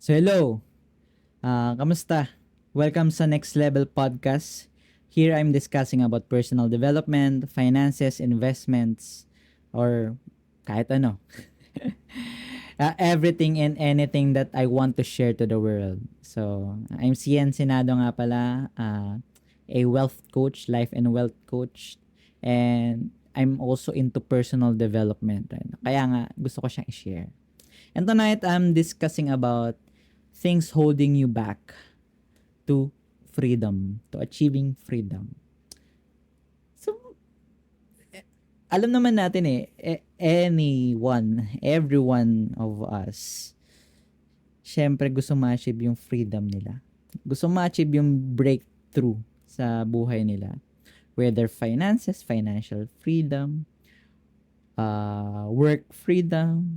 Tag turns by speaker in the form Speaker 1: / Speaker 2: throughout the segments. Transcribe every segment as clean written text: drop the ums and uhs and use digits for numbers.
Speaker 1: So hello, kamusta? Welcome sa Next Level Podcast. Here I'm discussing about personal development, finances, investments, or kahit ano. Everything and anything that I want to share to the world. So, I'm Cian Senado nga pala, a wealth coach, life and wealth coach. And I'm also into personal development. Right? Kaya nga, gusto ko siyang i-share. And tonight, I'm discussing about things holding you back to freedom, to achieving freedom. So, alam naman natin anyone, every one of us, syempre gusto ma-achieve yung freedom nila. Gusto ma-achieve yung breakthrough sa buhay nila. Whether finances, financial freedom, work freedom,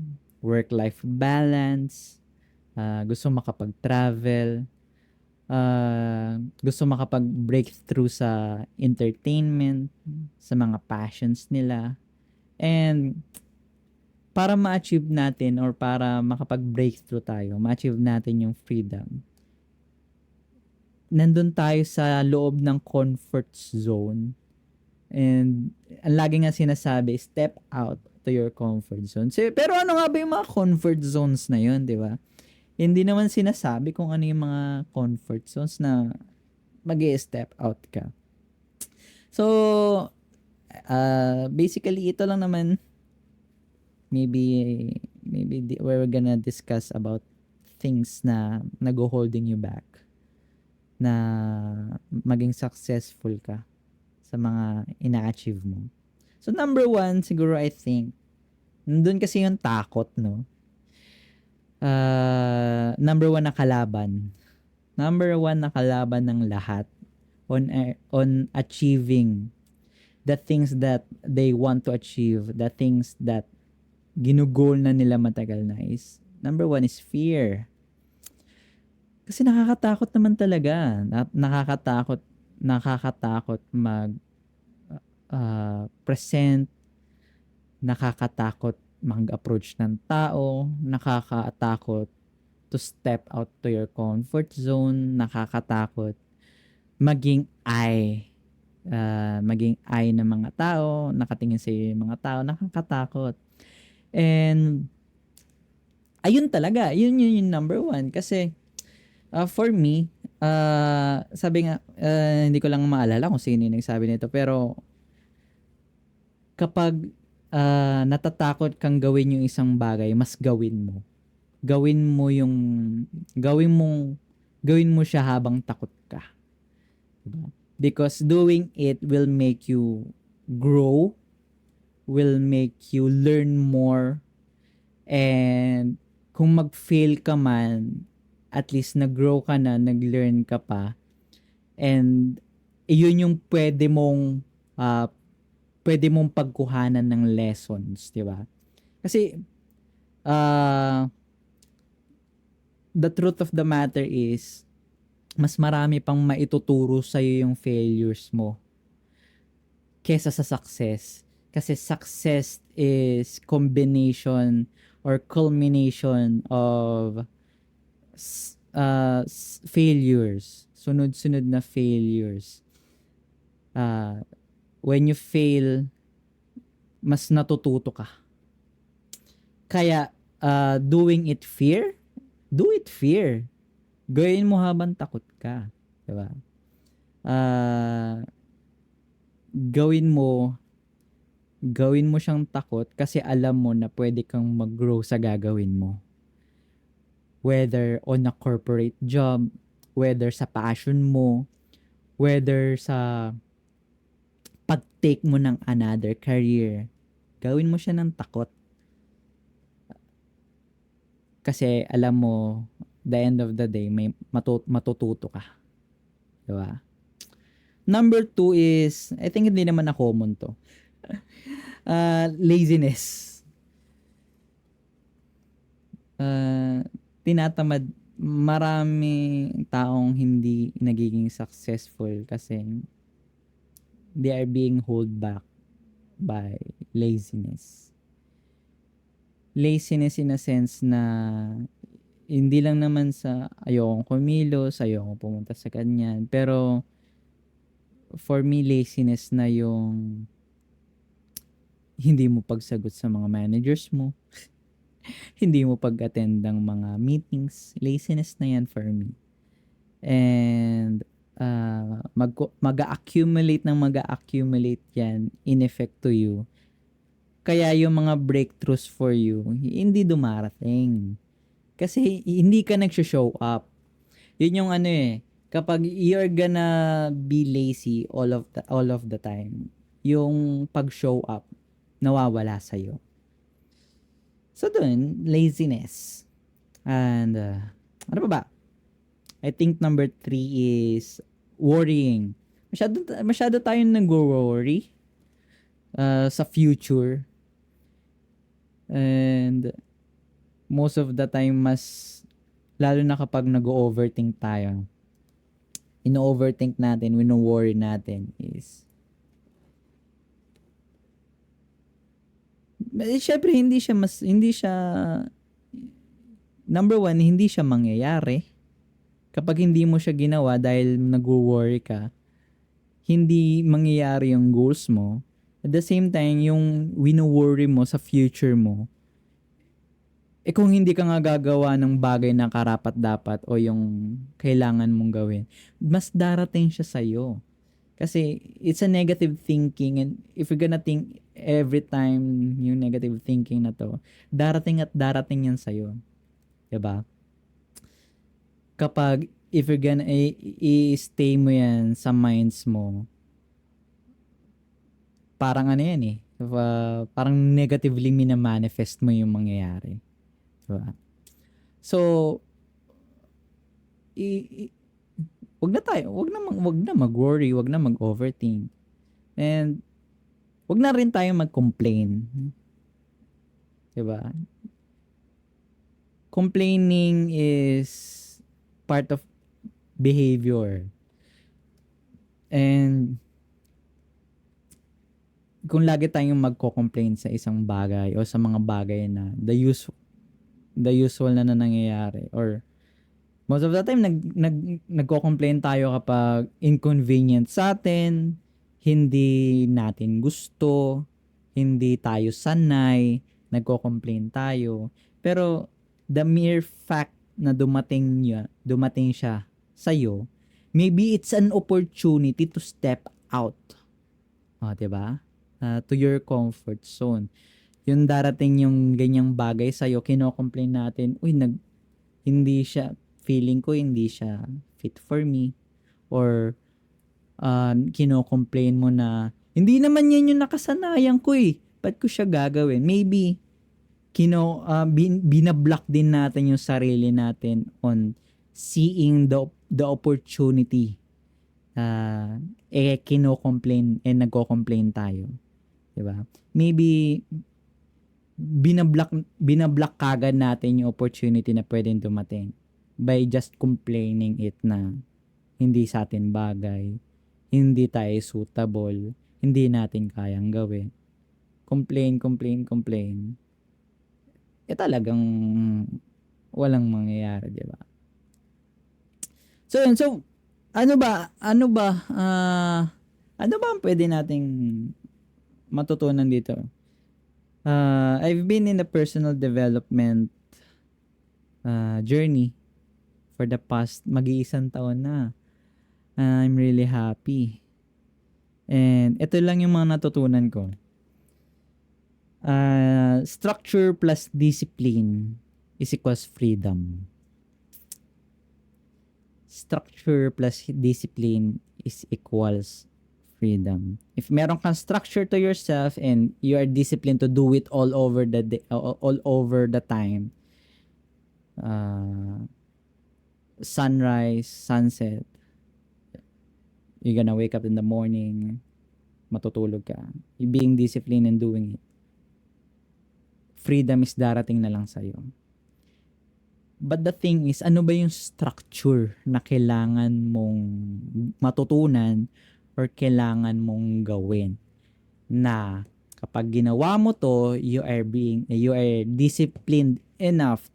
Speaker 1: work-life balance, gusto makapag-travel, gusto makapag-breakthrough sa entertainment, sa mga passions nila. And para ma-achieve natin or para makapag-breakthrough tayo, ma-achieve natin yung freedom, nandun tayo sa loob ng comfort zone. And ang lagi nga sinasabi, step out to your comfort zone. So, pero ano nga ba yung mga comfort zones na yun, di ba? Hindi naman sinasabi kung ano yung mga comfort zones na mag-step out ka. So, basically, ito lang naman, maybe we're gonna discuss about things na nag-holding you back na maging successful ka sa mga ina-achieve mo. So, number one, siguro I think, nandun kasi yung takot, no? Number one na kalaban. Number one na kalaban ng lahat on achieving the things that they want to achieve, the things that ginugol na nila matagal na is, number one is fear. Kasi nakakatakot naman talaga. Nakakatakot present, nakakatakot mag-approach ng tao, nakakatakot to step out to your comfort zone, nakakatakot maging eye ng mga tao, nakatingin sa yung mga tao, nakakatakot. And ayun talaga, yun yung number one. Kasi for me, sabi nga, hindi ko lang maalala kung sino yung nagsabi nito, pero kapag natatakot kang gawin yung isang bagay, mas gawin mo. Gawin mo siya habang takot ka. Diba? Because doing it will make you grow, will make you learn more, and kung mag-fail ka man, at least nag-grow ka na, nag-learn ka pa, and iyon yung pwede mong pagkuhanan ng lessons, di ba? Kasi the truth of the matter is, mas marami pang maituturo sa'yo yung failures mo kesa sa success. Kasi success is combination or culmination of failures. Sunod-sunod na failures. When you fail, mas natututo ka. Kaya, doing it fear, do it fear. Gawin mo habang takot ka. Diba? Gawin mo siyang takot kasi alam mo na pwede kang mag-grow sa gagawin mo. Whether on a corporate job, whether sa passion mo, whether sa pag-take mo ng another career, gawin mo siya ng takot. Kasi alam mo, the end of the day, may matututo ka. Diba? Number two is, I think hindi naman na common to. Laziness. Tinatamad, marami taong hindi nagiging successful kasi they are being held back by laziness. Laziness in a sense na hindi lang naman sa ayokong kumilos, ayokong pumunta sa ganyan. Pero for me, laziness na yung hindi mo pagsagot sa mga managers mo, hindi mo pag-attend ng mga meetings. Laziness na yan for me. And mag-accumulate ng mag-accumulate yan in effect to you. Kaya yung mga breakthroughs for you, hindi dumarating. Kasi hindi ka nag-show up. Yun yung ano eh, kapag you're gonna be lazy all of the time, yung pag-show up, nawawala sa'yo. So dun, laziness. And ano pa ba? I think number 3 is worrying. Masyado tayong nag-worry sa future. And most of the time, lalo na kapag nag-overthink tayo, ino-overthink natin, wino-worry natin is syempre hindi siya number one, hindi siya mangyayari. Kapag hindi mo siya ginawa dahil nag-worry ka, hindi mangyayari yung goals mo. At the same time, yung wino-worry mo sa future mo, kung hindi ka nga gagawa ng bagay na karapat-dapat o yung kailangan mong gawin, mas darating siya sa'yo. Kasi it's a negative thinking, and if you're gonna think every time yung negative thinking na to, darating at darating yan sa'yo. Diba? Kapag if you're gonna i-stay mo yan sa minds mo, parang ano yan eh, parang negatively minamanifest mo yung mangyayari. Diba? So, wag na mag-worry, wag na mag-overthink. And wag na rin tayo mag-complain. 'Di ba? Complaining is part of behavior. And kung lagi tayong magko-complain sa isang bagay o sa mga bagay na the usual na nangyayari, or most of the time nagko-complain tayo kapag inconvenient sa atin, hindi natin gusto, hindi tayo sanay, nagko-complain tayo. Pero the mere fact na dumating siya sa iyo, maybe it's an opportunity to step out. 'Di ba? To your comfort zone. Yung darating yung ganyang bagay sa iyo, kino-complain natin, hindi siya, feeling ko hindi siya fit for me, or kino-complain mo na hindi naman yan yung nakasanayan ko eh. Ba't ko siya gagawin? Maybe binablock din natin yung sarili natin on seeing the opportunity. Kino-complain and nagko-complain tayo. 'Di ba? Maybe binablock kagad natin yung opportunity na pwedeng dumating by just complaining it na hindi sa atin bagay, hindi tayo suitable, hindi natin kayang gawin. Complain. Talagang walang mangyayari, 'di ba? So ano ba ang pwede nating matutunan dito? I've been in a personal development journey for the past mag-iisang taon na. I'm really happy. And ito lang yung mga natutunan ko. Structure plus discipline is equals freedom. Structure plus discipline is equals freedom. If meron kang structure to yourself and you are disciplined to do it all over the day, all over the time, sunrise, sunset, you're gonna wake up in the morning, matutulog ka, you being disciplined and doing it, freedom is darating na lang sa'yo. But the thing is, ano ba yung structure na kailangan mong matutunan or kailangan mong gawin na kapag ginawa mo to, you are disciplined enough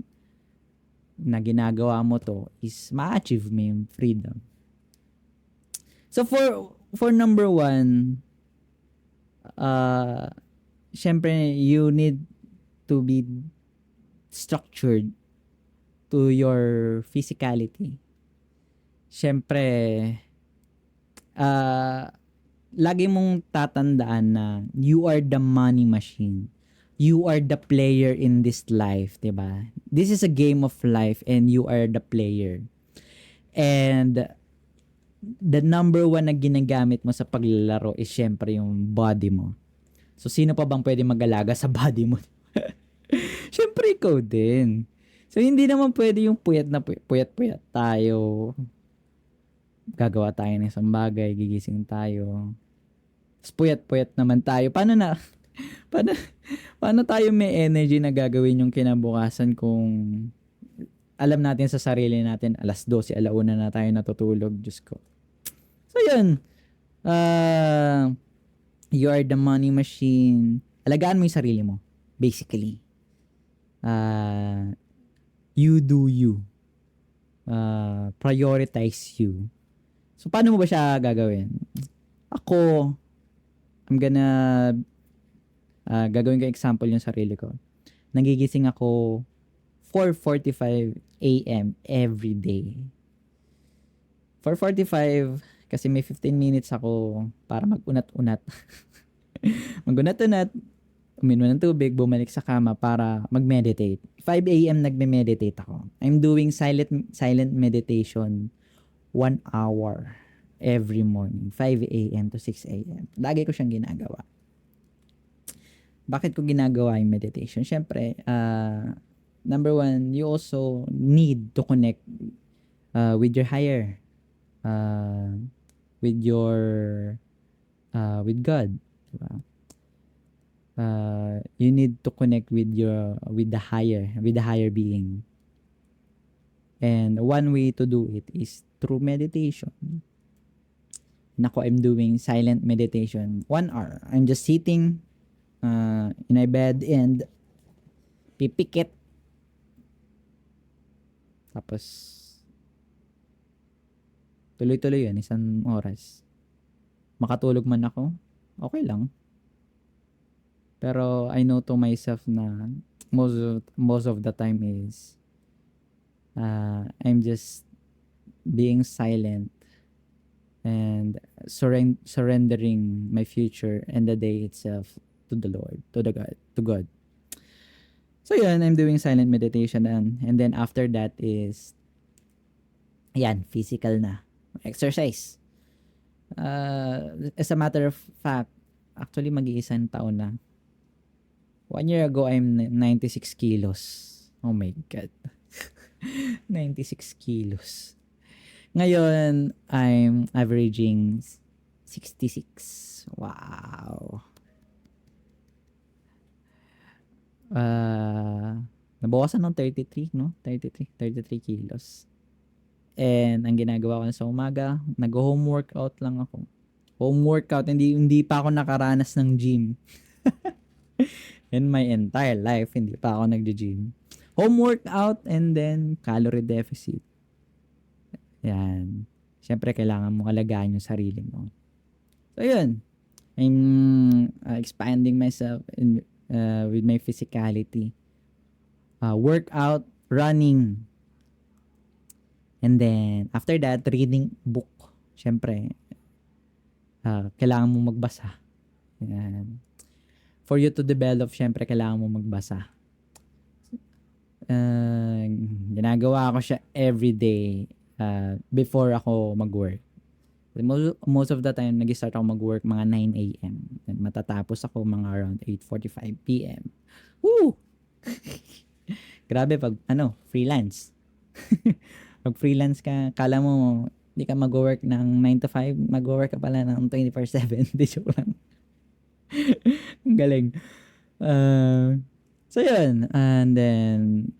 Speaker 1: na ginagawa mo to is ma-achieve mo yung freedom. So for number one, syempre you need to be structured to your physicality. Syempre, lagi mong tatandaan na you are the money machine. You are the player in this life, 'di ba? This is a game of life and you are the player. And the number one na ginagamit mo sa paglalaro is syempre yung body mo. So, sino pa bang pwede mag-alaga sa body mo? Syempre, ikaw din. So, hindi naman pwede yung puyat tayo. Gagawa tayo ng isang bagay, gigising tayo. Tapos puyat naman tayo. Paano, paano tayo may energy na gagawin yung kinabukasan kung alam natin sa sarili natin, 12:00, 1:00 na tayo natutulog. Diyos ko. So, yun. You are the money machine. Alagaan mo yung sarili mo. Basically. You do you. Prioritize you. So, paano mo ba siya gagawin? Ako, I'm gonna gagawin ko example yung sarili ko. Nagigising ako 4:45 a.m. every day. 4:45 kasi may 15 minutes ako para mag-unat-unat. Mag-unat-unat, uminom ng tubig, bumalik sa kama para mag-meditate. 5 a.m. nagme-meditate ako. I'm doing silent meditation 1 hour every morning, 5 a.m. to 6 a.m. Lagi ko siyang ginagawa. Bakit ko ginagawa yung meditation? Siyempre, number one, you also need to connect with your higher, with God, diba? You need to connect with the higher being. And one way to do it is through meditation. Nako, I'm doing silent meditation 1 hour. I'm just sitting in my bed and pipikit. Tapos tuloy-tuloy yun, 1 oras. Makatulog man ako, okay lang. Pero I know to myself na most of the time is I'm just being silent and surrendering my future and the day itself to the Lord, to God. So yun, I'm doing silent meditation and then after that is physical na. Exercise. As a matter of fact, actually mag-iisang taon na. 1 year ago, I'm 96 kilos. Oh my God. 96 kilos. Ngayon, I'm averaging 66. Wow. Nabawasan ng 33, no? 33 kilos. And ang ginagawa ko sa umaga, nag-home workout lang ako. Home workout, hindi pa ako nakaranas ng gym. In my entire life, hindi pa ako nag-gym. Home workout and then calorie deficit. Yan. Siyempre, kailangan mo alagaan yung sarili mo. So, yun. I'm expanding myself with my physicality. Workout, running. And then, after that, reading book. Siyempre, kailangan mo magbasa. Yan. For you to develop, syempre, kailangan mo magbasa. Ginagawa ko siya every day before ako mag-work. Most of the time, nag-start ako mag-work mga 9 a.m. And matatapos ako mga around 8:45 p.m. Woo! Grabe pag, freelance. Pag freelance ka, kala mo, hindi ka mag-work ng 9 to 5, mag-work ka pala ng 24/7. Di joke lang. Galing. So yun. And then,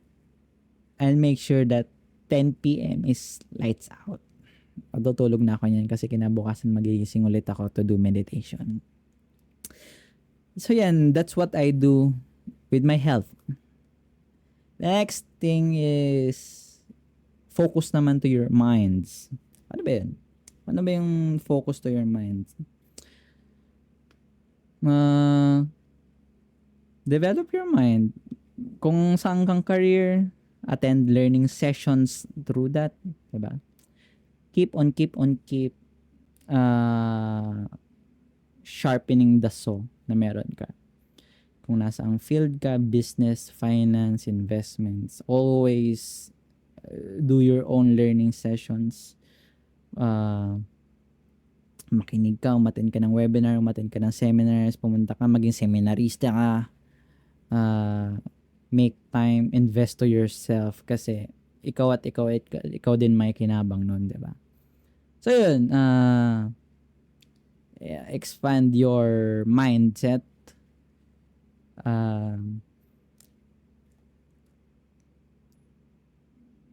Speaker 1: I'll make sure that 10 p.m. is lights out. Tutulog na ako niyan kasi kinabukasan magigising ulit ako to do meditation. So yan, that's what I do with my health. Next thing is focus naman to your minds. Ano ba yun? Ano ba yung focus to your minds? Develop your mind. Kung saan kang career, attend learning sessions through that. Diba? Keep uh, sharpening the saw na meron ka. Kung nasa ang field ka, business, finance, investments, always do your own learning sessions. Makinig ka, umattend ka ng webinar, umattend ka ng seminars, pumunta ka, maging seminarista ka. Make time, invest to yourself kasi ikaw din may kinabang nun, di ba? So yun, expand your mindset.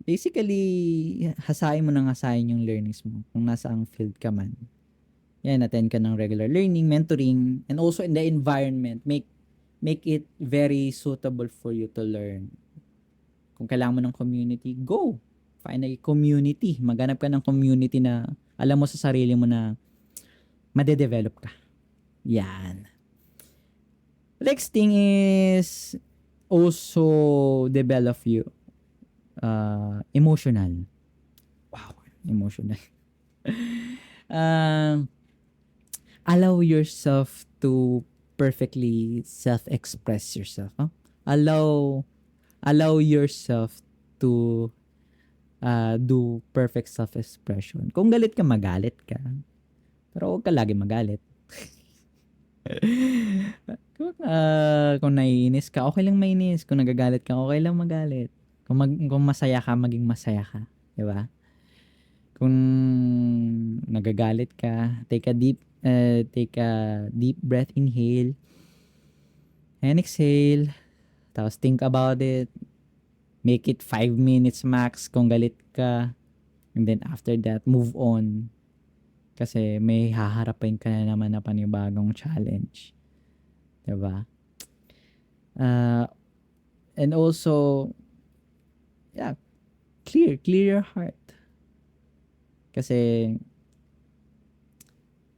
Speaker 1: Basically, hasain mo ng hasain yung learnings mo kung nasa ang field ka man. Yan, attend ka ng regular learning, mentoring, and also in the environment, make it very suitable for you to learn. Kung kailangan mo ng community, go! Find a community. Maghanap ka ng community na alam mo sa sarili mo na madedevelop ka. Yan. Next thing is also develop you emotional. Wow, emotional. Allow yourself to perfectly self-express yourself. Huh? Allow yourself to do perfect self-expression. Kung galit ka, magalit ka. Pero huwag ka lagi magalit. Kung naiinis ka, okay lang mainis. Kung nagagalit ka, okay lang magalit. Kung masaya ka, maging masaya ka. Diba? Kung nagagalit ka, take a deep breath, inhale, and exhale. Tapos think about it. Make it 5 minutes max kung galit ka. And then after that, move on. Kasi may haharapin ka na naman na panibagong challenge. Diba? And also, clear your heart. Kasi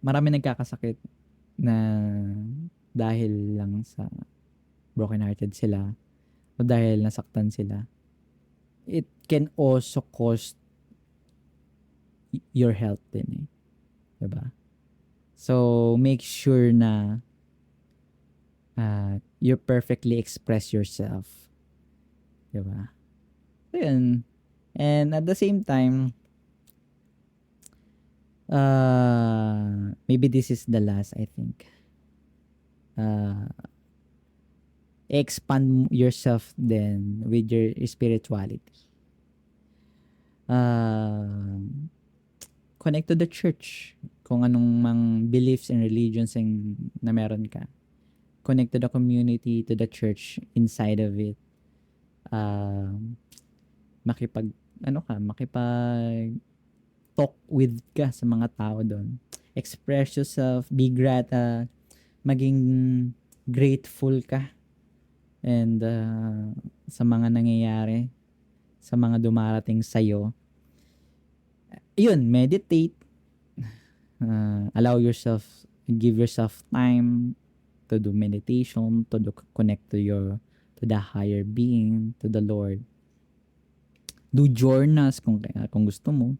Speaker 1: marami nagkakasakit na dahil lang sa broken-hearted sila o dahil nasaktan sila. It can also cost your health din eh. Diba? So, make sure na you perfectly express yourself. Diba? So, yun. And at the same time, maybe this is the last, I think. Expand yourself then with your spirituality. Connect to the church. Kung anong mang beliefs and religions na meron ka. Connect to the community, to the church inside of it. Makipag talk with ka sa mga tao doon. Express yourself, be maging grateful ka. And sa mga nangyayari, sa mga dumarating sa'yo. Yun, meditate. Allow yourself, give yourself time to do meditation, to connect to the higher being, to the Lord. Do journals kung gusto mo.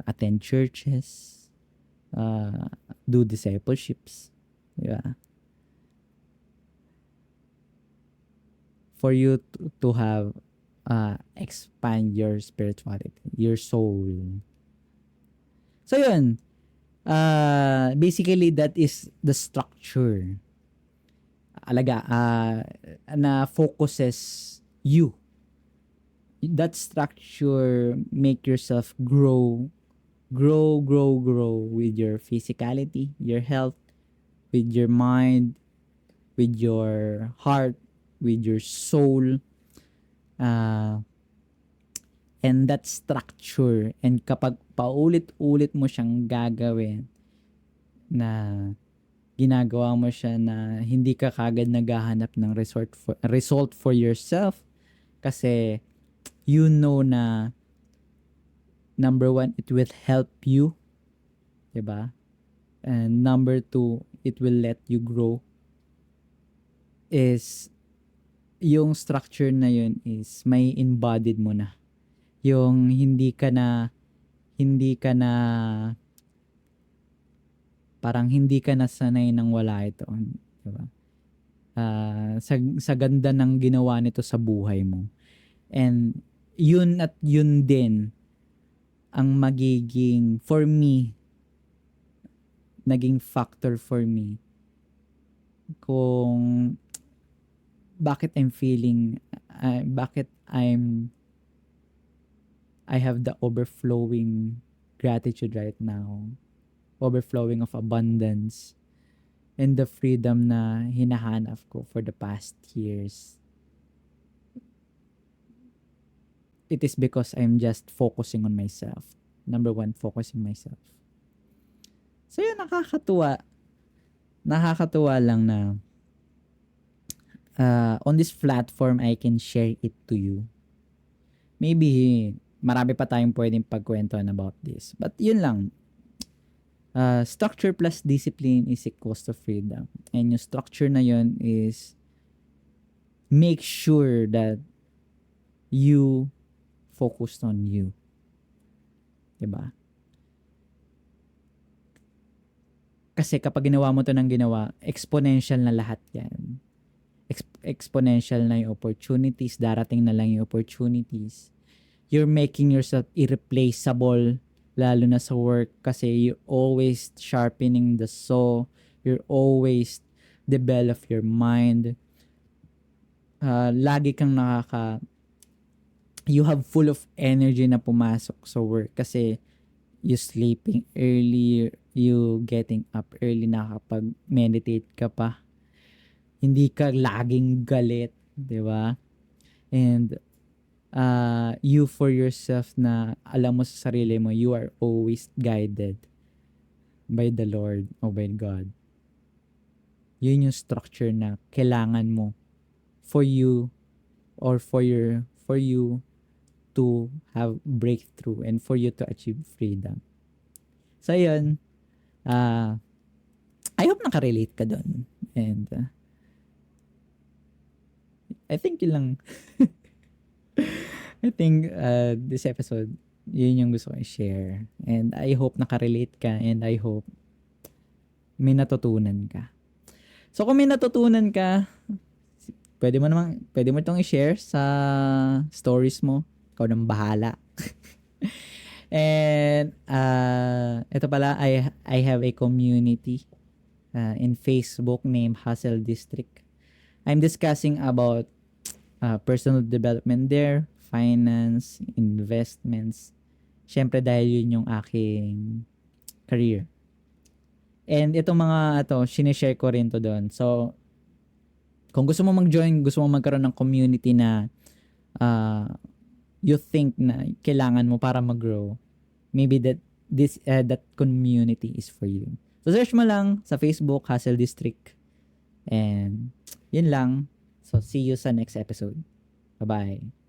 Speaker 1: Attend churches. Do discipleships. Yeah. For you to have expand your spirituality, your soul. So yun. Basically that is the structure. Na focuses you. That structure make yourself grow with your physicality, your health, with your mind, with your heart, with your soul. And that structure, and kapag paulit-ulit mo siyang gagawin, na ginagawa mo siya na hindi ka kagad naghahanap ng result for yourself, kasi you know na number one, it will help you, 'di ba? And number two, it will let you grow. Is yung structure na yun is may embodied mo na. Yung hindi ka na parang hindi ka na sanay nang wala ito, 'di ba? Sa ganda ng ginawa nito sa buhay mo. And yun at yun din ang magiging, for me, naging factor for me kung bakit I'm feeling, bakit I have the overflowing gratitude right now, overflowing of abundance, and the freedom na hinahanap ko for the past years. It is because I'm just focusing on myself. Number one, focusing myself. So yun, nakakatuwa. Nakakatuwa lang na on this platform, I can share it to you. Maybe marami pa tayong pwedeng pagkwentuhan about this. But yun lang. Structure plus discipline is equals to freedom. And yung structure na yun is make sure that you focused on you. Diba? Kasi kapag ginawa mo to ng ginawa, exponential na lahat yan. Exponential na yung opportunities, darating na lang yung opportunities. You're making yourself irreplaceable, lalo na sa work, kasi you're always sharpening the saw, you're always develop your mind. Lagi kang you have full of energy na pumasok sa work kasi you sleeping early, you getting up early, nakakapag-meditate ka pa. Hindi ka laging galit, di ba? And you for yourself na alam mo sa sarili mo, you are always guided by the Lord or by God. Yun yung structure na kailangan mo for you or for you to have breakthrough and for you to achieve freedom. So yun, I hope nakarelate ka dun. And I think yun lang. I think this episode, yun yung gusto ko i-share. And I hope nakarelate ka and I hope may natutunan ka. So kung may natutunan ka, pwede mo itong i-share sa stories mo. Ikaw nang bahala. And ito pala, I have a community in Facebook named Hustle District. I'm discussing about personal development there, finance, investments. Syempre dahil yun yung aking career. And itong mga sinishare ko rin to doon. So, kung gusto mo mag-join, gusto mo magkaroon ng community na you think na kailangan mo para mag-grow, maybe that community is for you. So, search mo lang sa Facebook, Hustle District. And, yun lang. So, see you sa next episode. Bye-bye.